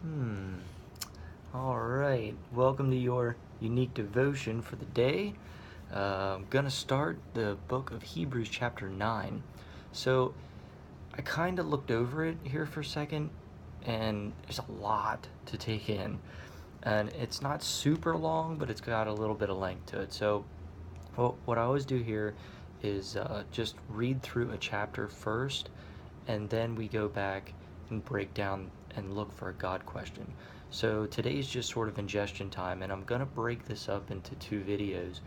Hmm. All right. Welcome to your unique devotion for the day. I'm going to start the book of Hebrews, chapter 9. So, I kind of looked over it here for a second, and there's a lot to take in. And it's not super long, but it's got a little bit of length to it. So, what I always do here is just read through a chapter first, and then we go back and break down and look for a God question. So today's just sort of ingestion time, and I'm going to break this up into two videos.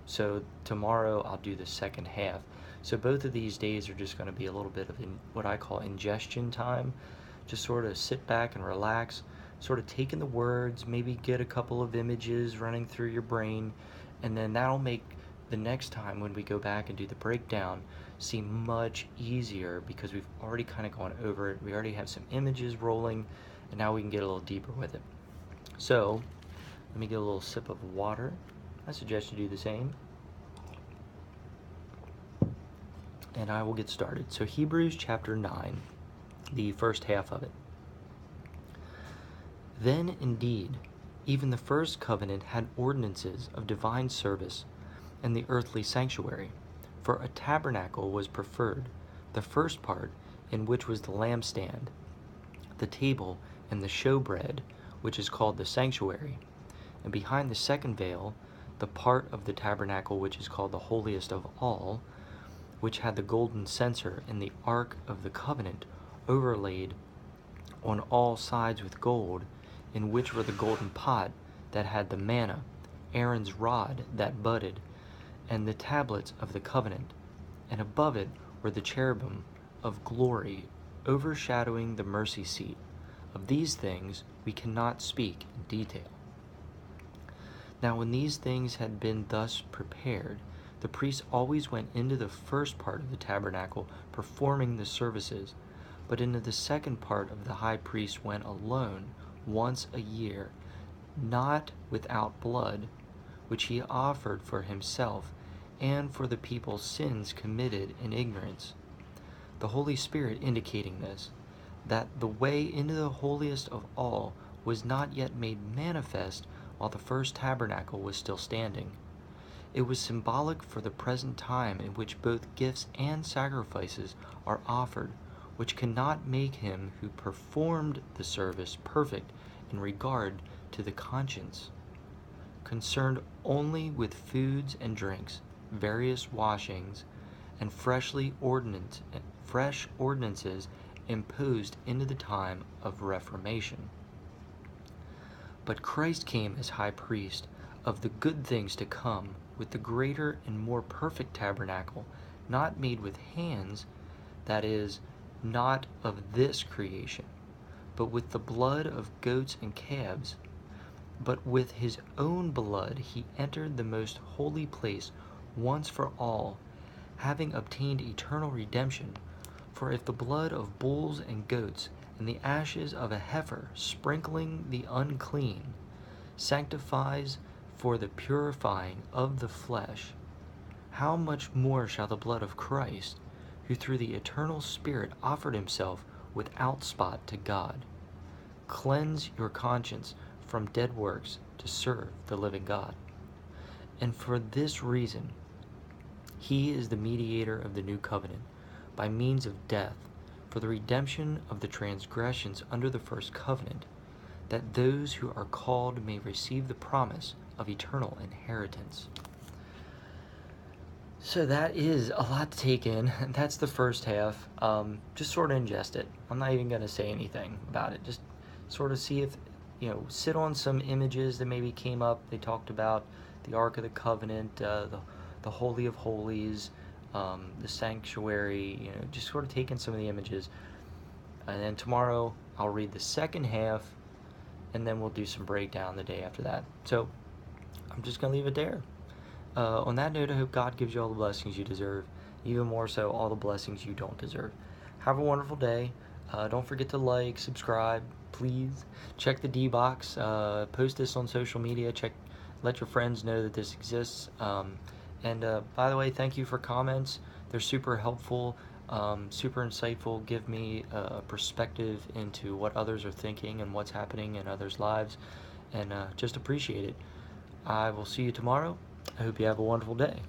So tomorrow I'll do the second half. So both of these days are just going to be a little bit of what I call ingestion time. Just sort of sit back and relax, sort of take in the words, maybe get a couple of images running through your brain, and then that'll make the next time when we go back and do the breakdown seem much easier because we've already kind of gone over it. We already have some images rolling, and now we can get a little deeper with it. So, let me get a little sip of water. I suggest you do the same. And I will get started. So, Hebrews chapter 9, the first half of it. Then indeed, even the first covenant had ordinances of divine service and the earthly sanctuary, for a tabernacle was preferred, the first part, in which was the lampstand, the table, and the showbread, which is called the sanctuary, and behind the second veil, the part of the tabernacle which is called the holiest of all, which had the golden censer and the ark of the covenant overlaid on all sides with gold, in which were the golden pot that had the manna, Aaron's rod that budded, and the tablets of the covenant, and above it were the cherubim of glory overshadowing the mercy seat. Of these things we cannot speak in detail. Now when these things had been thus prepared, the priests always went into the first part of the tabernacle, performing the services, but into the second part of the high priest went alone once a year, not without blood, which he offered for himself and for the people's sins committed in ignorance. The Holy Spirit indicating this, that the way into the holiest of all was not yet made manifest while the first tabernacle was still standing. It was symbolic for the present time in which both gifts and sacrifices are offered, which cannot make him who performed the service perfect in regard to the conscience, concerned only with foods and drinks, various washings, and fresh ordinances imposed into the time of Reformation. But Christ came as high priest of the good things to come, with the greater and more perfect tabernacle, not made with hands, that is, not of this creation, but with the blood of goats and calves. But with his own blood he entered the most holy place once for all, having obtained eternal redemption. For if the blood of bulls and goats and the ashes of a heifer sprinkling the unclean sanctifies for the purifying of the flesh, how much more shall the blood of Christ, who through the eternal Spirit offered himself without spot to God, cleanse your conscience from dead works to serve the living God? And for this reason, he is the mediator of the new covenant, by means of death, for the redemption of the transgressions under the first covenant, that those who are called may receive the promise of eternal inheritance. So that is a lot to take in. That's the first half. Just sort of ingest it. I'm not even going to say anything about it. Just sort of see if, sit on some images that maybe came up. They talked about the Ark of the Covenant, the Holy of Holies, the sanctuary, just sort of taking some of the images. And then tomorrow I'll read the second half, and then we'll do some breakdown the day after that. So I'm just going to leave it there. On that note, I hope God gives you all the blessings you deserve, even more so all the blessings you don't deserve. Have a wonderful day. Don't forget to like, subscribe, please. Check the D box. Post this on social media. Let your friends know that this exists. And by the way, thank you for comments. They're super helpful. Super insightful, give me a perspective into what others are thinking and what's happening in others' lives, and just appreciate it. I will see you tomorrow. I hope you have a wonderful day.